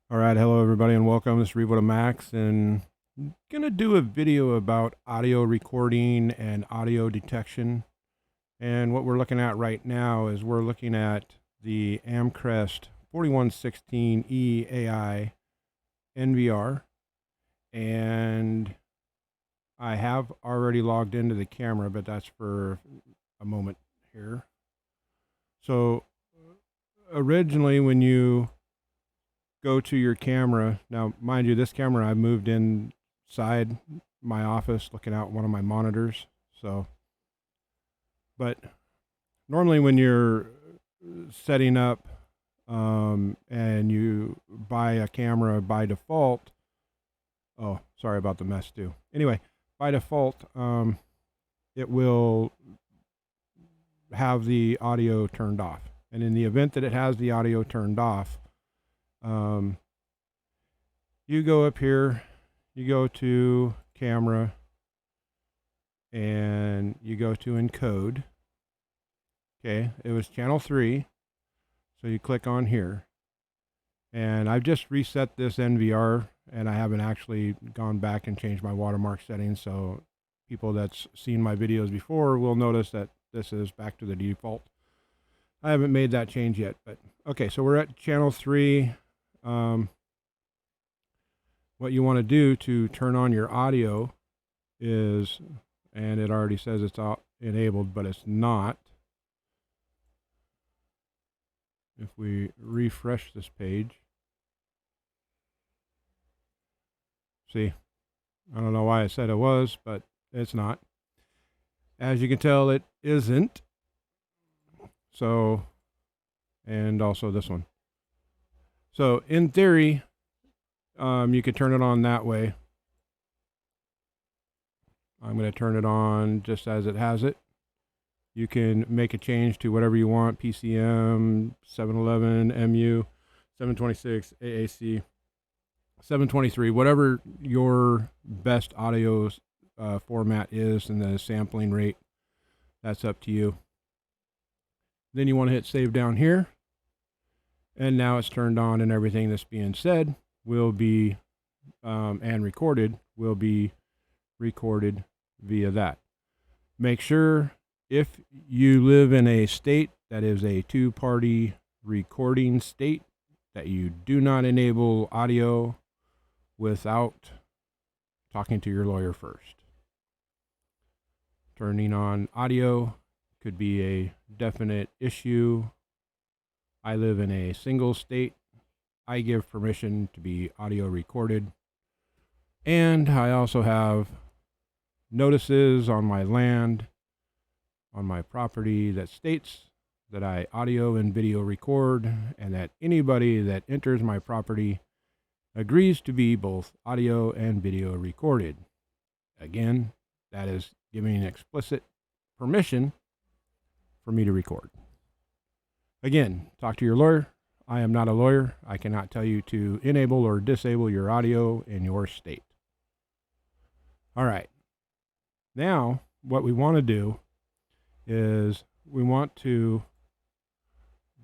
All right, hello everybody and welcome. This is Revo to Max, and I'm gonna do a video about audio recording and audio detection. And what we're looking at right now is we're looking at the Amcrest 4116E AI NVR, and I have already logged into the camera, but that's for a moment here. So originally when you go to your camera. Now, mind you, this camera I moved inside my office looking out one of my monitors. But normally when you're setting up and you buy a camera by default, oh, sorry about the mess too. Anyway, by default, it will have the audio turned off. And in the event that it has the audio turned off, you go up here, you go to camera, and you go to encode. Okay, it was channel 3, so you click on here. And I've just reset this NVR, and I haven't actually gone back and changed my watermark settings, so people that's seen my videos before will notice that this is back to the default. I haven't made that change yet, but okay, so we're at channel 3. What you want to do to turn on your audio is, and it already says it's enabled, but it's not. If we refresh this page, see, I don't know why I said it was, but it's not. As you can tell, it isn't. So, and also this one. So in theory, you could turn it on that way. I'm going to turn it on just as it has it. You can make a change to whatever you want, PCM, 711, MU, 726, AAC, 723, whatever your best audio format is and the sampling rate, that's up to you. Then you want to hit save down here. And now it's turned on, and everything that's being said will be, and recorded, will be recorded via that. Make sure if you live in a state that is a two-party recording state, that you do not enable audio without talking to your lawyer first. Turning on audio could be a definite issue. I live in a single state. I give permission to be audio recorded. And I also have notices on my land, on my property, that states that I audio and video record, and that anybody that enters my property agrees to be both audio and video recorded. Again, that is giving explicit permission for me to record. Again, talk to your lawyer. I am not a lawyer. I cannot tell you to enable or disable your audio in your state. All right. Now, what we want to do is we want to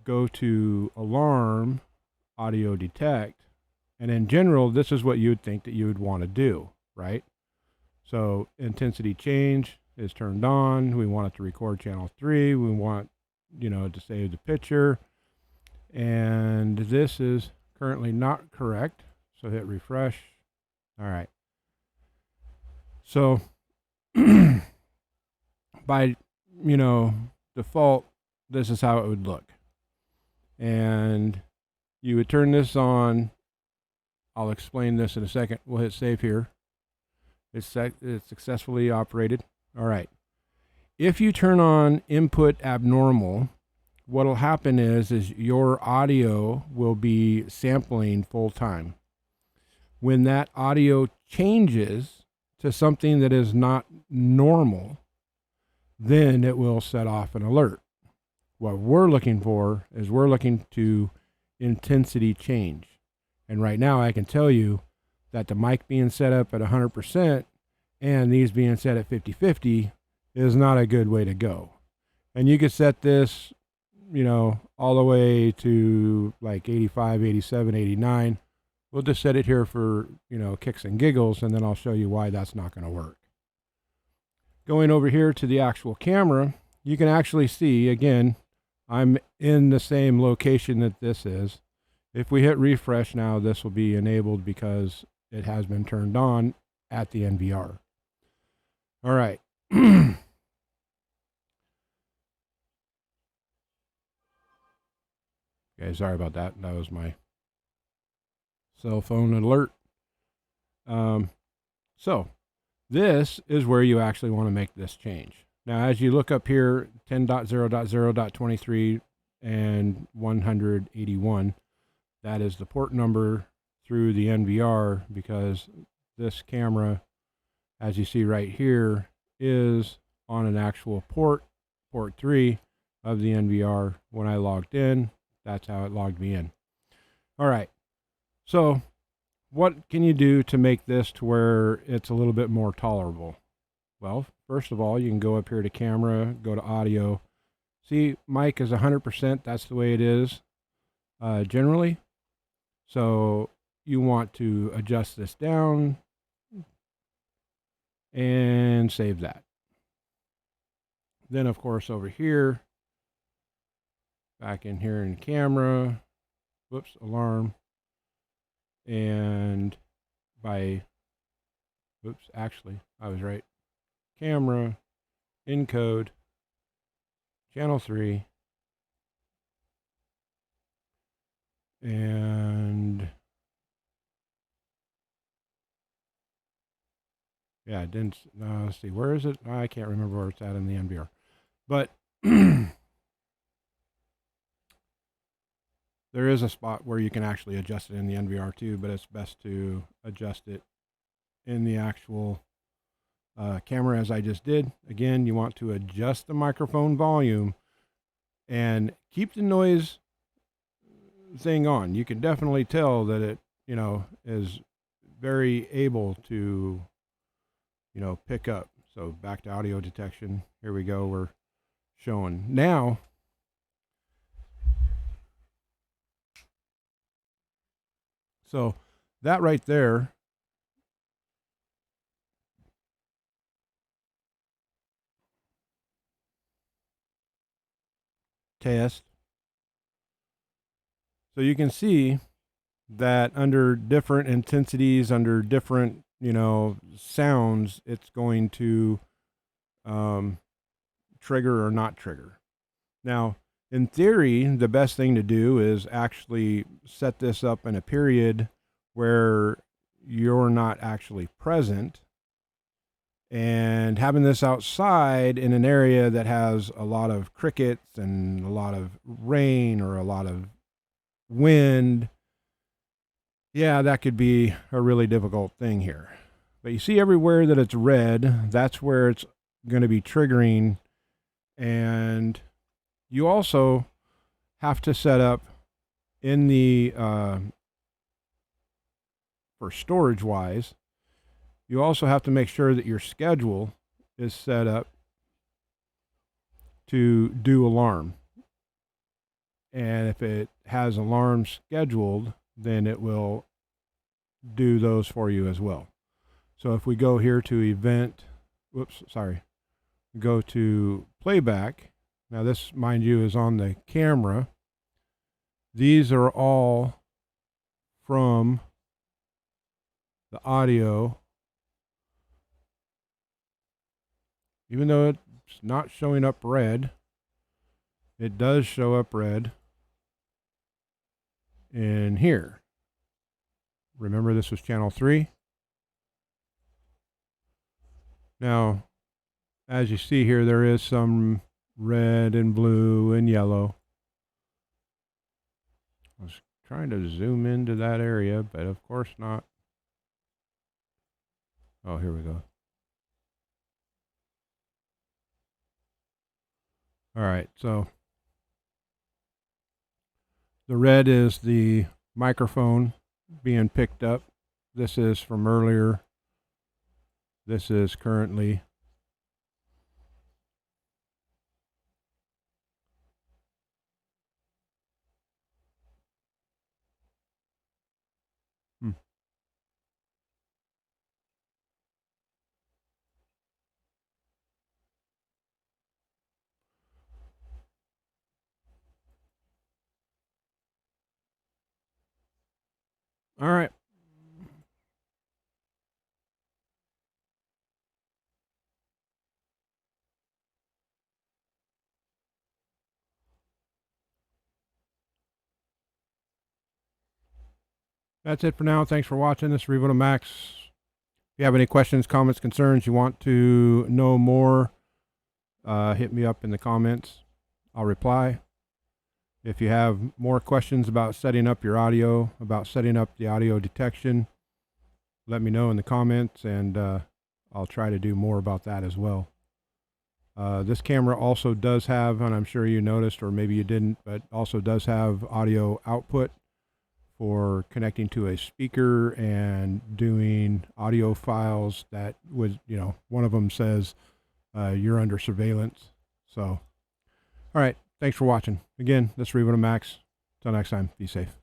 go to alarm, audio detect, and in general, this is what you'd think that you would want to do, right? So intensity change is turned on. We want it to record channel 3. We want, to save the picture. And this is currently not correct. So hit refresh. All right. So by, default, this is how it would look. And you would turn this on. I'll explain this in a second. We'll hit save here. It's successfully operated. All right. If you turn on input abnormal, what will happen is your audio will be sampling full time. When that audio changes to something that is not normal, then it will set off an alert. What we're looking for is we're looking to intensity change. And right now I can tell you that the mic being set up at 100% and these being set at 50-50 is not a good way to go. And you could set this, all the way to like 85, 87, 89. We'll just set it here for, kicks and giggles, and then I'll show you why that's not going to work. Going over here to the actual camera, you can actually see, again, I'm in the same location that this is. If we hit refresh now, this will be enabled because it has been turned on at the NVR. All right. Okay, sorry about that. That was my cell phone alert. So this is where you actually want to make this change. Now, as you look up here, 10.0.0.23 and 181, that is the port number through the NVR, because this camera, as you see right here, is on an actual port 3 of the NVR. When I logged in, that's how it logged me in. All right. So what can you do to make this to where it's a little bit more tolerable? Well, first of all, you can go up here to camera, go to audio. See, mic is 100%. That's the way it is generally. So you want to adjust this down and save that. Then, of course, over here, back in here in camera, whoops, alarm, and actually, I was right. Camera, encode, channel 3, and yeah, I didn't, let's see, where is it? I can't remember where it's at in the NVR, but there is a spot where you can actually adjust it in the NVR too, but it's best to adjust it in the actual camera as I just did. Again, you want to adjust the microphone volume and keep the noise thing on. You can definitely tell that it, is very able to, pick up. So back to audio detection. Here we go. We're showing now. So that right there, test. So you can see that under different intensities, under different, sounds, it's going to trigger or not trigger. Now, in theory, the best thing to do is actually set this up in a period where you're not actually present, and having this outside in an area that has a lot of crickets and a lot of rain or a lot of wind, yeah, that could be a really difficult thing here. But you see everywhere that it's red, that's where it's going to be triggering. And you also have to set up in the, for storage wise, you also have to make sure that your schedule is set up to do alarm. And if it has alarms scheduled, then it will do those for you as well. So if we go here to event, go to playback. Now this, mind you, is on the camera. These are all from the audio. Even though it's not showing up red, it does show up red in here. Remember, this was channel 3. Now, as you see here, there is some red and blue and yellow. I was trying to zoom into that area, but of course not. Oh, here we go. All right, so the red is the microphone being picked up. This is from earlier. This is currently. All right. That's it for now. Thanks for watching this review of Max. If you have any questions, comments, concerns, you want to know more, hit me up in the comments. I'll reply. If you have more questions about setting up your audio, about setting up the audio detection, let me know in the comments, and I'll try to do more about that as well. This camera also does have, and I'm sure you noticed, or maybe you didn't, but also does have audio output for connecting to a speaker and doing audio files that would, one of them says you're under surveillance. So, all right. Thanks for watching. Again, this is Revon Max. Till next time, be safe.